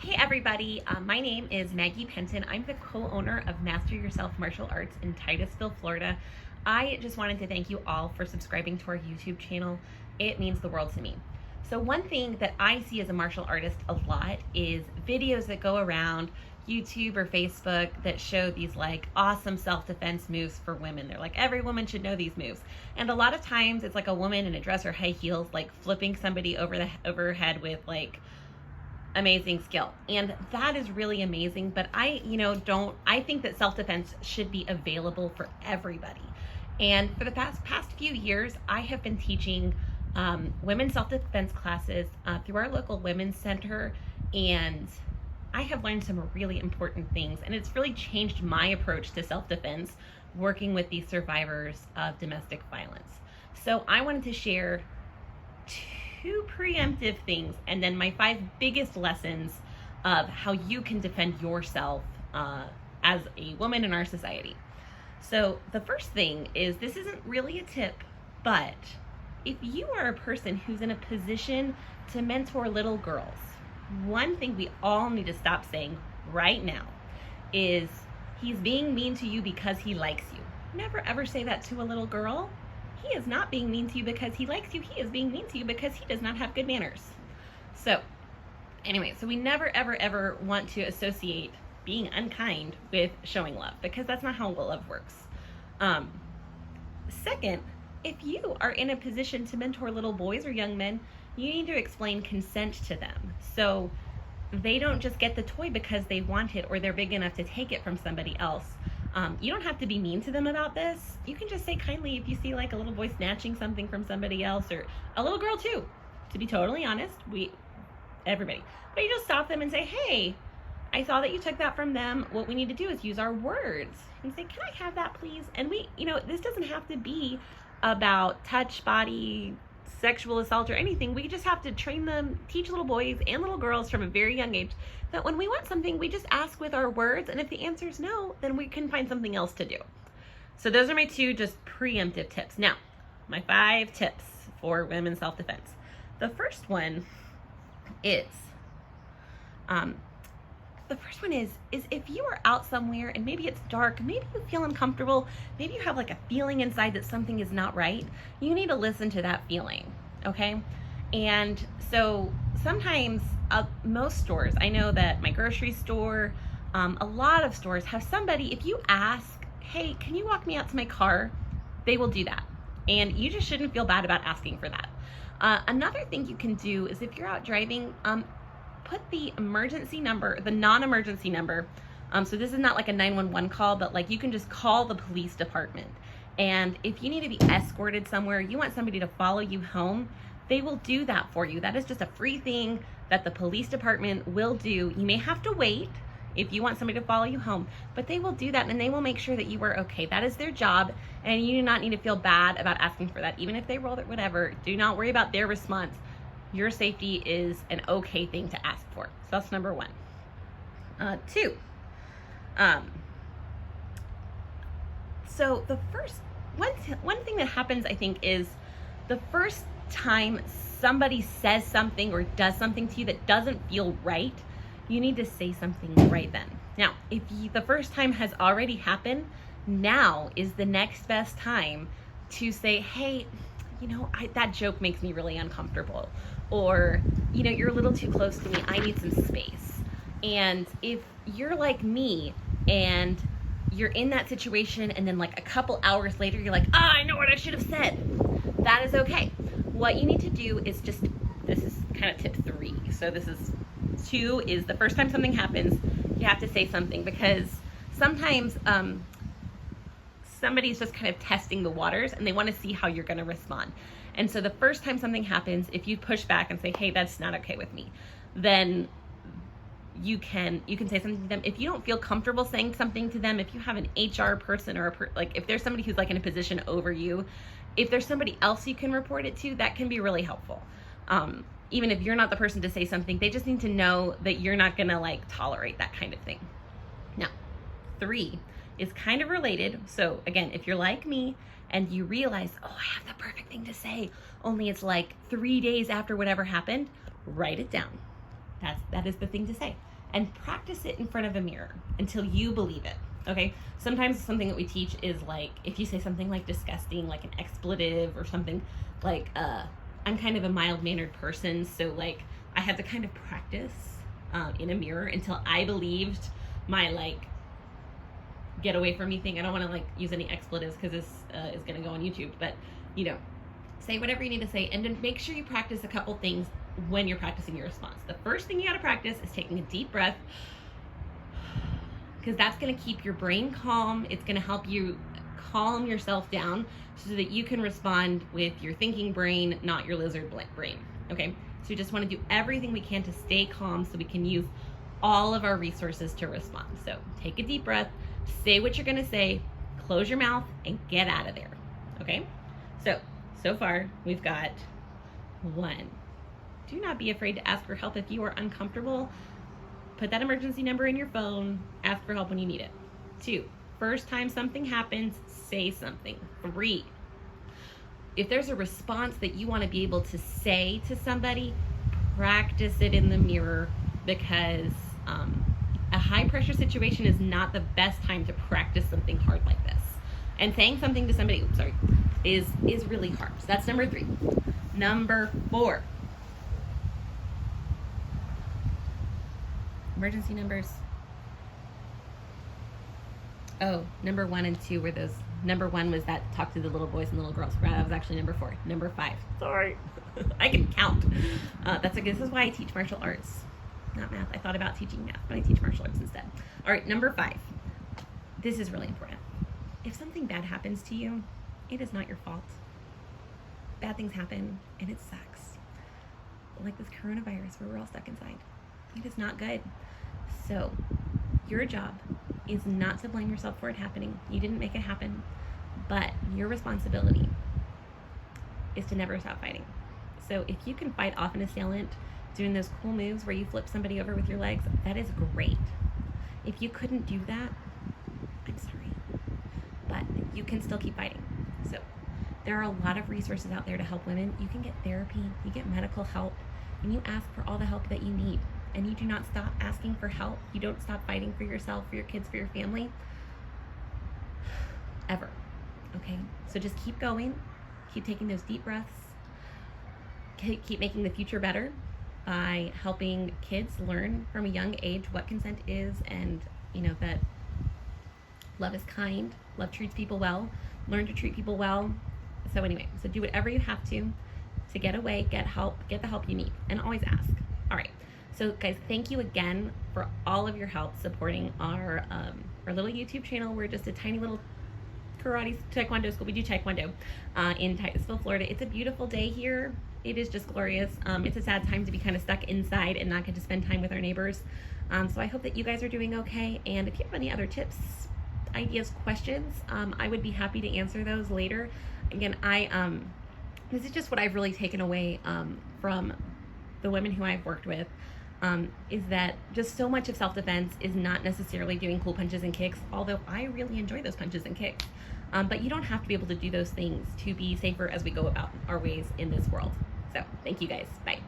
Hey everybody, my name is Maggie Penton. I'm the co-owner of Master Yourself Martial Arts in Titusville, Florida. I just wanted to thank you all for subscribing to our YouTube channel. It means the world to me. So one thing that I see as a martial artist a lot is videos that go around YouTube or Facebook that show these like awesome self-defense moves for women. They're like, every woman should know these moves. And a lot of times it's like a woman in a dress or high heels like flipping somebody over her head with like amazing skill, and that is really amazing. But I think that self-defense should be available for everybody. And for the past few years, I have been teaching women's self-defense classes through our local women's center, and I have learned some really important things, and it's really changed my approach to self-defense working with these survivors of domestic violence. So I wanted to share two preemptive things and then my 5 biggest lessons of how you can defend yourself as a woman in our society. So the first thing is, this isn't really a tip, but if you are a person who's in a position to mentor little girls, one thing we all need to stop saying right now is, he's being mean to you because he likes you. Never ever say that to a little girl. He is not being mean to you because he likes you. He is being mean to you because he does not have good manners. So anyway, so we never, ever, ever want to associate being unkind with showing love, because that's not how love works. Second, if you are in a position to mentor little boys or young men, you need to explain consent to them. So they don't just get the toy because they want it or they're big enough to take it from somebody else. You don't have to be mean to them about this. You can just say kindly if you see like a little boy snatching something from somebody else, or a little girl too. To be totally honest, everybody. But you just stop them and say, hey, I saw that you took that from them. What we need to do is use our words and say, can I have that please? And this doesn't have to be about touch, body, sexual assault or anything. We just have to train them, teach little boys and little girls from a very young age that when we want something, we just ask with our words, and if the answer is no, then we can find something else to do. So those are my 2 just preemptive tips. Now, my 5 tips for women's self-defense. The first one is, if you are out somewhere and maybe it's dark, maybe you feel uncomfortable, maybe you have like a feeling inside that something is not right, you need to listen to that feeling, okay? And so sometimes most stores, I know that my grocery store, a lot of stores have somebody, if you ask, hey, can you walk me out to my car? They will do that. And you just shouldn't feel bad about asking for that. Another thing you can do is, if you're out driving, put the emergency number, the non-emergency number. So this is not like a 911 call, but like you can just call the police department. And if you need to be escorted somewhere, you want somebody to follow you home, they will do that for you. That is just a free thing that the police department will do. You may have to wait if you want somebody to follow you home, but they will do that, and they will make sure that you are okay. That is their job, and you do not need to feel bad about asking for that. Even if they roll it, whatever, do not worry about their response. Your safety is an okay thing to ask for. So that's number 1. 2. So the first one thing that happens, I think, is the first time somebody says something or does something to you that doesn't feel right, you need to say something right then. Now, if the first time has already happened, now is the next best time to say, hey, that joke makes me really uncomfortable, or you're a little too close to me, I need some space. And if you're like me and you're in that situation, and then like a couple hours later you're like, I know what I should have said, that is okay. What you need to do is this is kind of tip 3. So this is 2, is the first time something happens, you have to say something, because sometimes somebody's just kind of testing the waters and they want to see how you're going to respond. And so the first time something happens, if you push back and say, hey, that's not okay with me, then you can say something to them. If you don't feel comfortable saying something to them, if you have an HR person or if there's somebody who's like in a position over you, if there's somebody else you can report it to, that can be really helpful. Even if you're not the person to say something, they just need to know that you're not going to like tolerate that kind of thing. Now, 3 is kind of related. So again, if you're like me and you realize, oh, I have the perfect thing to say, only it's like 3 days after whatever happened, write it down. That is the thing to say. and practice it in front of a mirror until you believe it. Okay, sometimes something that we teach is like, if you say something like disgusting, like an expletive or something, like I'm kind of a mild-mannered person, so like I had to kind of practice in a mirror until I believed my like get away from me thing. I don't want to like use any expletives because this is going to go on YouTube, but you know, say whatever you need to say, and then make sure you practice a couple things when you're practicing your response. The first thing you got to practice is taking a deep breath, because that's going to keep your brain calm. It's going to help you calm yourself down so that you can respond with your thinking brain, not your lizard brain. Okay, so we just want to do everything we can to stay calm so we can use all of our resources to respond. So take a deep breath, say what you're going to say, close your mouth, and get out of there. Okay, so far we've got 1. Do not be afraid to ask for help if you are uncomfortable. Put that emergency number in your phone, ask for help when you need it. 2, first time something happens, say something. 3, if there's a response that you want to be able to say to somebody, practice it in the mirror, because a high pressure situation is not the best time to practice something hard like this. And saying something to somebody, is really hard. So that's number 3. Number 4. Emergency numbers. Oh, number 1 and 2 were those. Number 1 was that talk to the little boys and little girls. That was actually number 4. Number 5. Sorry. I can count. This is why I teach martial arts, not math. I thought about teaching math, but I teach martial arts instead. All right, number 5. This is really important. If something bad happens to you, it is not your fault. Bad things happen, and it sucks. Like this coronavirus where we're all stuck inside. It is not good. So your job is not to blame yourself for it happening. You didn't make it happen, but your responsibility is to never stop fighting. So if you can fight off an assailant doing those cool moves where you flip somebody over with your legs, that is great. If you couldn't do that, I'm sorry, but you can still keep fighting. So there are a lot of resources out there to help women. You can get therapy, you get medical help, and you ask for all the help that you need. And you do not stop asking for help. You don't stop fighting for yourself, for your kids, for your family, ever. Okay? So just keep going. Keep taking those deep breaths. Keep making the future better by helping kids learn from a young age what consent is, and that love is kind, love treats people well, learn to treat people well. So anyway, so do whatever you have to get away, get help, get the help you need, and always ask. All right. So guys, thank you again for all of your help supporting our little YouTube channel. We're just a tiny little karate taekwondo school. We do taekwondo in Titusville, Florida. It's a beautiful day here. It is just glorious. It's a sad time to be kind of stuck inside and not get to spend time with our neighbors. So I hope that you guys are doing okay. And if you have any other tips, ideas, questions, I would be happy to answer those later. Again, this is just what I've really taken away from the women who I've worked with. Is that just so much of self-defense is not necessarily doing cool punches and kicks, although I really enjoy those punches and kicks. But you don't have to be able to do those things to be safer as we go about our ways in this world. So thank you guys. Bye.